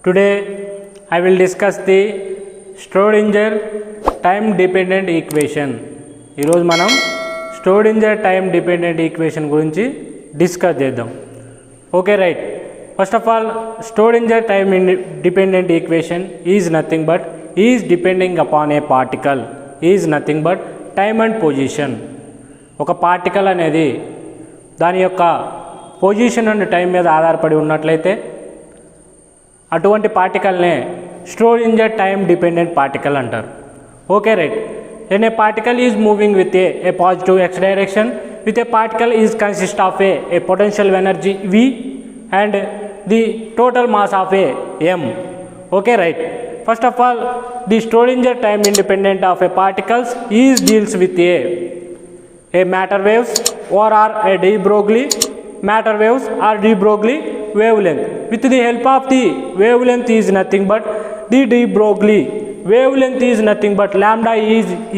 Today I will discuss the Schrodinger time dependent equation. ఈరోజు మనం Schrodinger time dependent equation గురించి discuss చేద్దాం. Okay right. First of all Schrodinger time dependent equation is nothing but is depending upon a particle is nothing but time and position. ఒక particle అనేది దాని యొక్క position and time మీద ఆధారపడి ఉన్నట్లయితే అటువంటి పార్టికల్నే Schrodinger time dependent particle అంటారు. Okay right. when a particle is moving with a positive x direction with a particle is consist of a potential energy V and the total mass of a m. okay right. first of all the Schrodinger time independent of a particles is deals with a matter waves or are a de Broglie matter waves or de Broglie wavelength. with the help of the wavelength is nothing but the de Broglie wavelength is nothing but lambda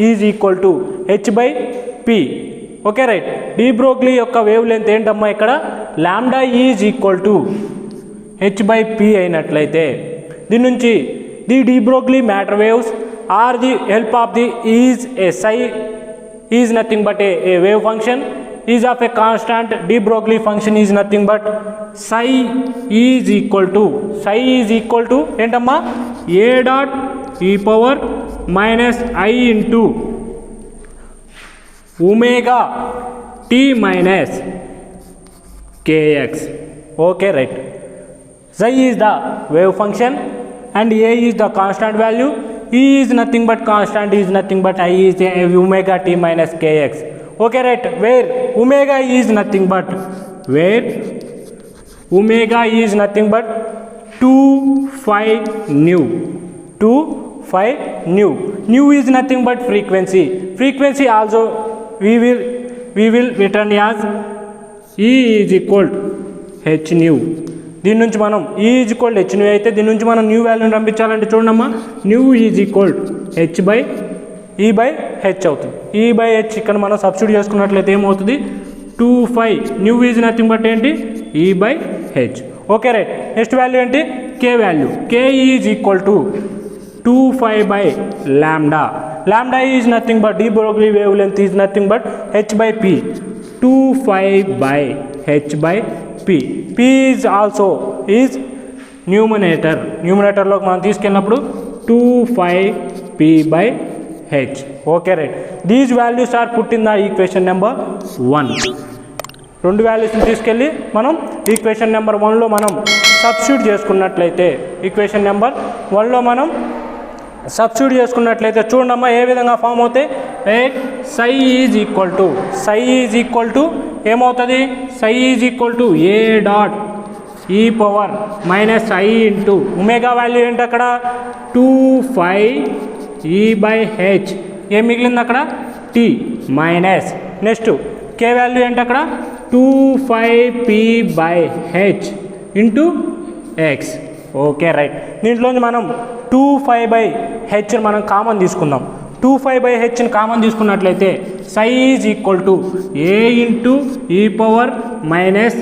is equal to h by p. okay right. de Broglie యొక్క wavelength ఏంటమ్మా ఇక్కడ lambda is equal to h by p అయినట్లయితే దీని నుంచి the de Broglie matter waves or the help of the is a psi is nothing but a wave function is of a constant. de Broglie function is nothing but psi is equal to ఏంటమ్మా a dot e power minus I into omega t minus kx. okay right. psi is the wave function and a is the constant value. E is nothing but constant is nothing but I is omega t minus kx. okay right. where omega is nothing but 2 phi nu. Nu is nothing but frequency also we will return as E is equal to h nu. దీని నుంచి మనం E is equal to h nu అయితే దీని నుంచి మనం new వాల్యూని పంపించాలంటే చూడమ్మా new is equal h by E by H అవుతుంది. E బై హెచ్ ఇక్కడ మనం సబ్స్టిట్యూట్ చేసుకున్నట్లయితే ఏమవుతుంది 2 phi new is nothing but ఏంటి E by H. Okay right. Next value ఏంటి K value. K is equal to 2 phi by lambda. Lambda is nothing but de Broglie wavelength is nothing but h by p. 2 phi by h by p. P is also is numerator. న్యూమరేటర్లోకి మనం తీసుకెళ్ళినప్పుడు 2 phi p by h. okay right. these values are put in the equation number 1. రెండు వాల్యూస్ని తీసుకెళ్ళి మనం equation number 1లో మనం substitute చేసుకున్నట్లయితే substitute చేసుకున్నట్లయితే చూడమ్మా ఏ విధంగా ఫామ్ అవుతాయి. psi ఈజ్ ఈక్వల్ టు ఏమవుతుంది psi is equal to a dot e power minus I into omega value ఏంటి అక్కడ 2 phi E బై హెచ్. ఏం మిగిలింది అక్కడ t minus next k value ఏంటి అక్కడ 2 phi p by H into X. Okay right. దీంట్లోంచి మనం 2 phi బై హెచ్ని మనం కామన్ తీసుకుందాం. 2 phi బై హెచ్ని కామన్ తీసుకున్నట్లయితే psi is equal to a into E power minus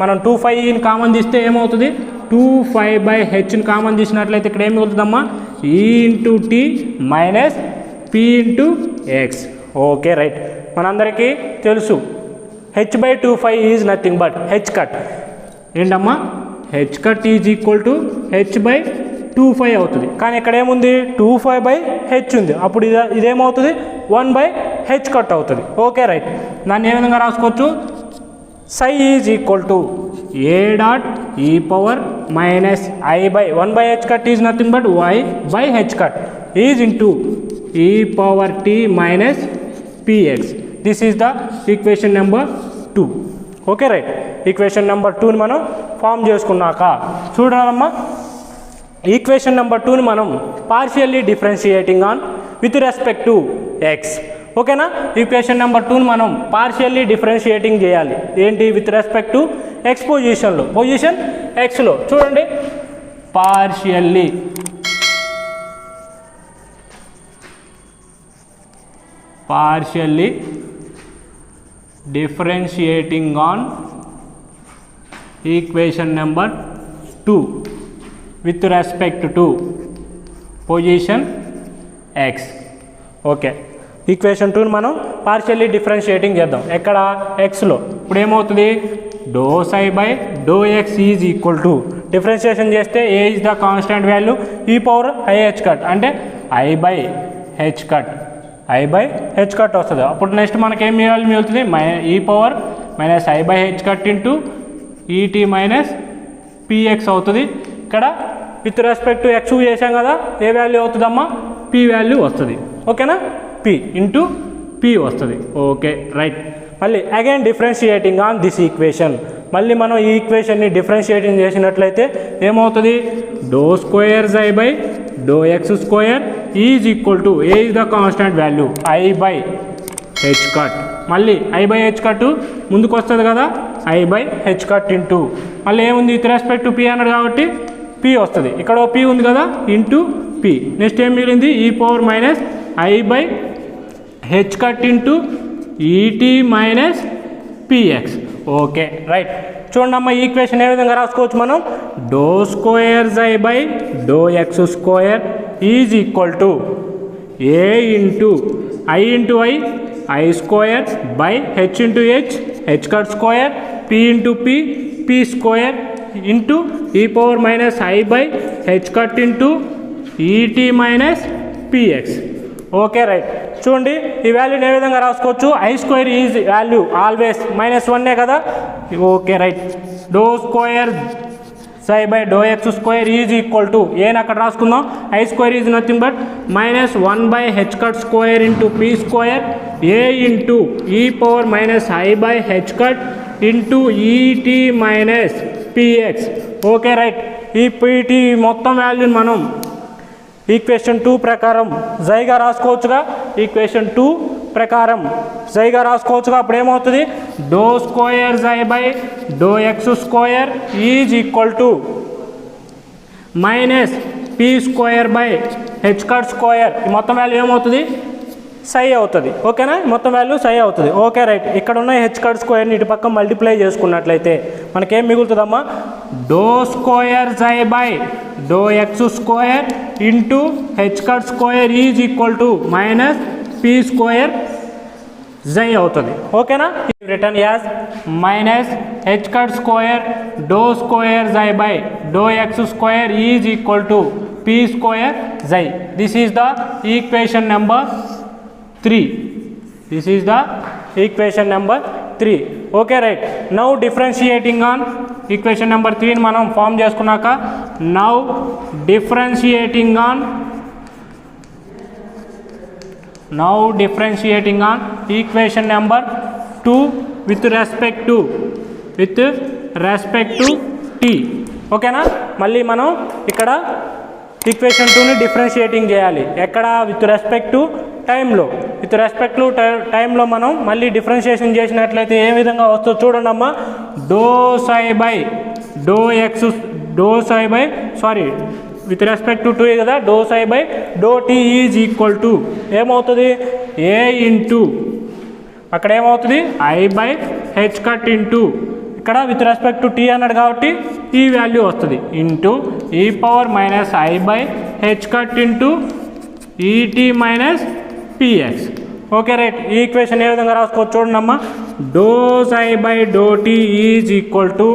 మనం 2 phi ని కామన్ తీస్తే ఏమవుతుంది 2 phi బై హెచ్ని కామన్ తీసినట్లయితే ఇక్కడ ఏం మిగులుతుందమ్మా E into T minus p into X. Okay right. మనందరికీ తెలుసు h by 2 phi is nothing but H cut ఏంటమ్మా H cut is equal to H by 2 phi అవుతుంది. కానీ ఇక్కడ ఏముంది 2 phi బై హెచ్ ఉంది. అప్పుడు ఇదేమవుతుంది 1 బై హెచ్ కట్ అవుతుంది. Okay right. దాన్ని ఏ విధంగా రాసుకోవచ్చు psi is equal to a dot e power minus I by 1 by H cut is nothing but y by H cut is into e power t minus px. This is the equation number 2. Okay right. Equation number 2ని మనం form చేసుకున్నాక చూడాలమ్మా equation number 2ని మనం partially differentiating on with respect to X. ఓకేనా. Equation number 2ని మనం partially differentiating చేయాలి ఏంటి with respect to X position ఎక్స్లో చూడండి partially differentiating on equation number 2 with respect to position X. Okay, equation 2ని మనం పార్షియల్లీ డిఫరెన్షియేటింగ్ చేద్దాం. ఎక్కడ? ఎక్స్లో. ఇప్పుడు ఏమవుతుంది? Do psi by do X is equal to differentiation చేస్తే A is the constant value E power I H cut అంటే I by H cut వస్తుంది. అప్పుడు నెక్స్ట్ మనకేం మిగులుతుంది? E power minus I by H cut into ET minus PX అవుతుంది. ఇక్కడ with respect to X చేసాం కదా, ఏ వాల్యూ అవుతుందమ్మా? పి వాల్యూ వస్తుంది. ఓకేనా? పి ఇంటూ పి వస్తుంది. Okay, right. మళ్ళీ again differentiating on this equation. మళ్ళీ మనం ఈ ఈక్వేషన్ని డిఫరెన్షియేటింగ్ చేసినట్లయితే ఏమవుతుంది? Do square I by do X square is equal to A is the constant value I by H cut. మళ్ళీ ఐ బై హెచ్ కట్ ముందుకు వస్తుంది కదా, I by H cut into మళ్ళీ ఏముంది? విత్ రెస్పెక్ట్ టు పి అన్నాడు కాబట్టి P వస్తుంది. ఇక్కడ పి ఉంది కదా, ఇంటూ పి. నెక్స్ట్ ఏం మిగిలింది? E power minus I by H cut into ET minus px. Okay, right. చూడండి అమ్మ, ఈక్వేషన్ ఏ విధంగా రాసుకోవచ్చు మనం? Do square I by do X square is equal to A into I into I square by H into H cut square P into P square into E power minus I by H cut into ET minus px. Okay, right. చూడండి, ఈ వాల్యూని ఏ విధంగా రాసుకోవచ్చు? I square is value always -1 కదా. Okay, right. Do square I by do X square is equal to ఏని అక్కడ రాసుకుందాం. I square is nothing but -1 by H cut square into P square A into E power minus I by H cut into ET minus px. Okay, right. ఈ PT మొత్తం వాల్యూని మనం equation 2 ప్రకారం జైగా రాసుకోవచ్చుగా. Equation 2 ప్రకారం జైగా రాసుకోవచ్చుగా. అప్పుడు ఏమవుతుంది? Do square I by do X square is equal to minus P square by H cut square. ఈ మొత్తం వాల్యూ ఏమవుతుంది? సై అవుతుంది. ఓకేనా? మొత్తం వాల్యూ సై అవుతుంది. Okay, right. ఇక్కడ ఉన్న హెచ్ కట్ స్క్వేర్ని ఇటు పక్క మల్టిప్లై చేసుకున్నట్లయితే మనకేం మిగులుతుందమ్మా? Do square I by do X square into H cut square is equal to minus P square జై అవుతుంది. ఓకేనా? Return as minus H cut square do square I by do X square is equal to P square జై. This is the equation number 3. This is the equation number 3. Okay, right. Now differentiating on equation number 3 ని మనం form చేసుకున్నాక now differentiating on equation number 2 with respect to t. ఓకేనా? మళ్ళీ మనం ఇక్కడ equation 2ని differentiating చేయాలి. ఎక్కడ? విత్ రెస్పెక్ట్ టు టైంలో. విత్ రెస్పెక్ట్ టు టైంలో మనం మళ్ళీ డిఫరెన్షియేషన్ చేసినట్లయితే ఏ విధంగా వస్తుందో చూడండి అమ్మా. Do psi by do X do psi by with respect to 2 కదా, do psi by do T is equal to ఏమవుతుంది? ఏ ఇంటూ అక్కడ ఏమవుతుంది? I by H cut into ఇక్కడ విత్ రెస్పెక్ట్ టు టీ అన్నాడు కాబట్టి ఈ వాల్యూ వస్తుంది into E power minus I by H cut into ET minus px. Okay, right. ఈ equation ఏ విధంగా రాసుకోవచ్చు చూడండి అమ్మా. Do I by do T is equal to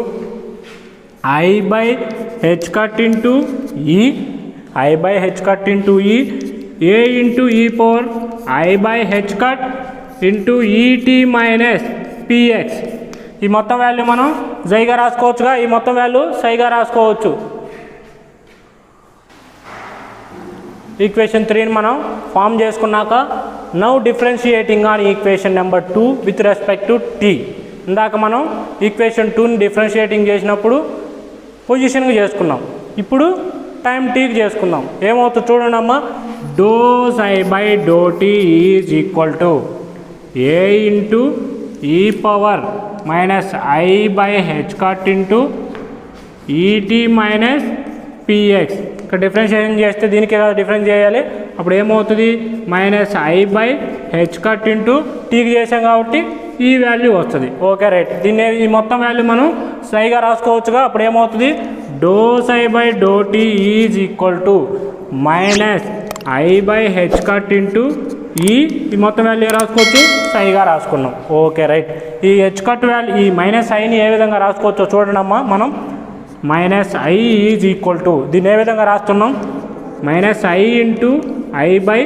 I by H cut into E A into E power I by H cut into ET minus P X. ఈ మొత్తం value మనం జైగా రాసుకోవచ్చుగా. ఈ మొత్తం వాల్యూ సైగా రాసుకోవచ్చు. ఈక్వేషన్ 3ని మనం ఫామ్ చేసుకున్నాక now differentiating on equation number 2 with respect to T. ఇందాక మనం ఈక్వేషన్ 2ని డిఫరెన్షియేటింగ్ చేసినప్పుడు పొజిషన్గా చేసుకున్నాం. ఇప్పుడు టైం టీకి చేసుకుందాం. ఏమవుతుంది చూడండి అమ్మా. Do I by do T is equal to A into E power minus I by H cut into ET minus PX. ఇక్కడ డిఫరెన్షియేషన్ చేస్తే దీనికి డిఫరెన్స్ చేయాలి. అప్పుడు ఏమవుతుంది? Minus I by H cut into టీకి చేసాం కాబట్టి ఈ వాల్యూ వస్తుంది. Okay, right. దీన్ని ఈ మొత్తం వాల్యూ మనం సైగా రాసుకోవచ్చుగా. అప్పుడు ఏమవుతుంది? Do psi by do T is equal to minus I by H cut into ఈ మొత్తం వాల్యూ రాసుకోవచ్చు, సైగా రాసుకున్నాం. Okay right. ఈ హెచ్ కట్ వాల్యూ ఈ మైనస్ ఐని ఏ విధంగా రాసుకోవచ్చో చూడండి అమ్మా. మనం minus I is equal to దీన్ని ఏ విధంగా రాస్తున్నాం, minus I into I by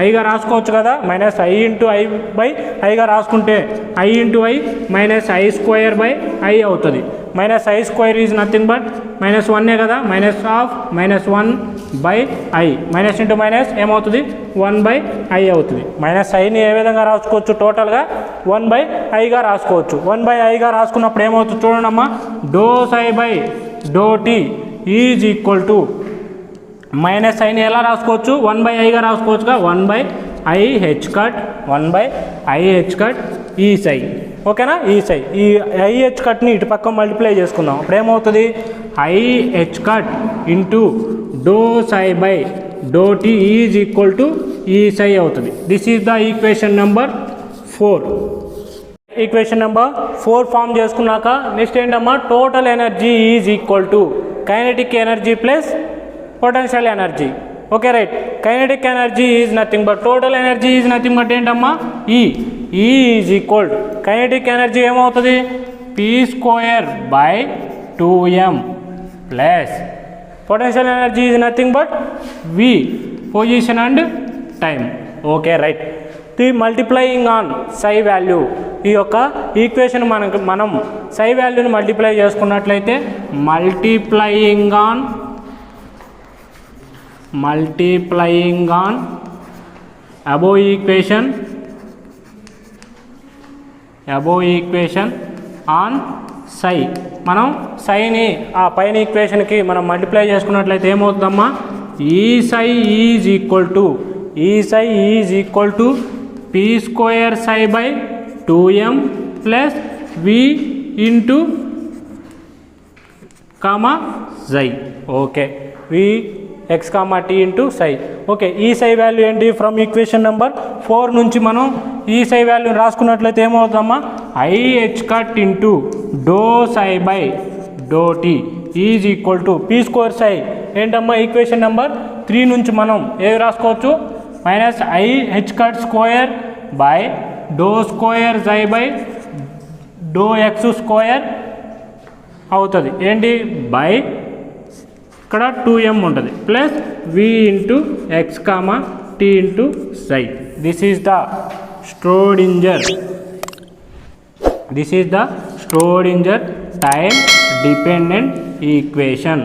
ఐగా రాసుకోవచ్చు కదా. Minus I into I by ఐగా రాసుకుంటే I into I minus I square by I అవుతుంది. Minus I square is nothing but minus వన్నే కదా, minus of minus one by I, minus into minus ఏమవుతుంది 1 by I అవుతుంది. Minus ఐని ఏ విధంగా రాసుకోవచ్చు, టోటల్గా 1 బై ఐగా రాసుకోవచ్చు. 1 బై ఐగా రాసుకున్నప్పుడు ఏమవుతుంది చూడండి అమ్మా, do psi by do T is equal to minus ఐని ఎలా రాసుకోవచ్చు, 1 బై ఐగా రాసుకోవచ్చుగా. 1 by I H cut 1 by I H cut ఈ సై. ఓకేనా, ఈ సై ఈ ఐ హెచ్ కట్ని ఇటు పక్క మల్టిప్లై చేసుకుందాం. అప్పుడు ఏమవుతుంది, I H cut into do psi by do T is equal to E psi అవుతుంది. This is the equation number 4. Equation number 4 form చేసుకున్నాక నెక్స్ట్ ఏంటమ్మా, total energy is equal to kinetic energy plus potential energy. Okay right. Kinetic energy is nothing but total energy is nothing but ఏంటమ్మా, E is equal kinetic energy ఏమవుతుంది, P square by 2m plus potential energy is nothing but V, position and time. Okay right. The multiplying on psi value, ఈ యొక్క equation మనం psi వాల్యూని multiply చేసుకున్నట్లయితే multiplying on above equation on psi. మనం సైని ఆ పైన ఈక్వేషన్కి మనం మల్టిప్లై చేసుకున్నట్లయితే ఏమవుతుందమ్మా, ఈ psi is equal to P square psi by 2m plus V into comma జై. Okay, V X comma T into psi. Okay, ఈ సై వాల్యూ ఏంటి, ఫ్రమ్ ఈక్వేషన్ నెంబర్ 4 నుంచి మనం ఈ సై వాల్యూని రాసుకున్నట్లయితే ఏమవుతుందమ్మా, I H cut into do psi by do T is equal to P square psi. ఏంటమ్మా, ఈక్వేషన్ నెంబర్ 3 నుంచి మనం ఏవి రాసుకోవచ్చు, minus I H cut square by do square psi by do X square అవుతుంది. ఏంటి, బై ఇక్కడ 2m ఉంటుంది plus V into X comma T into psi. This is the Schrödinger time dependent equation.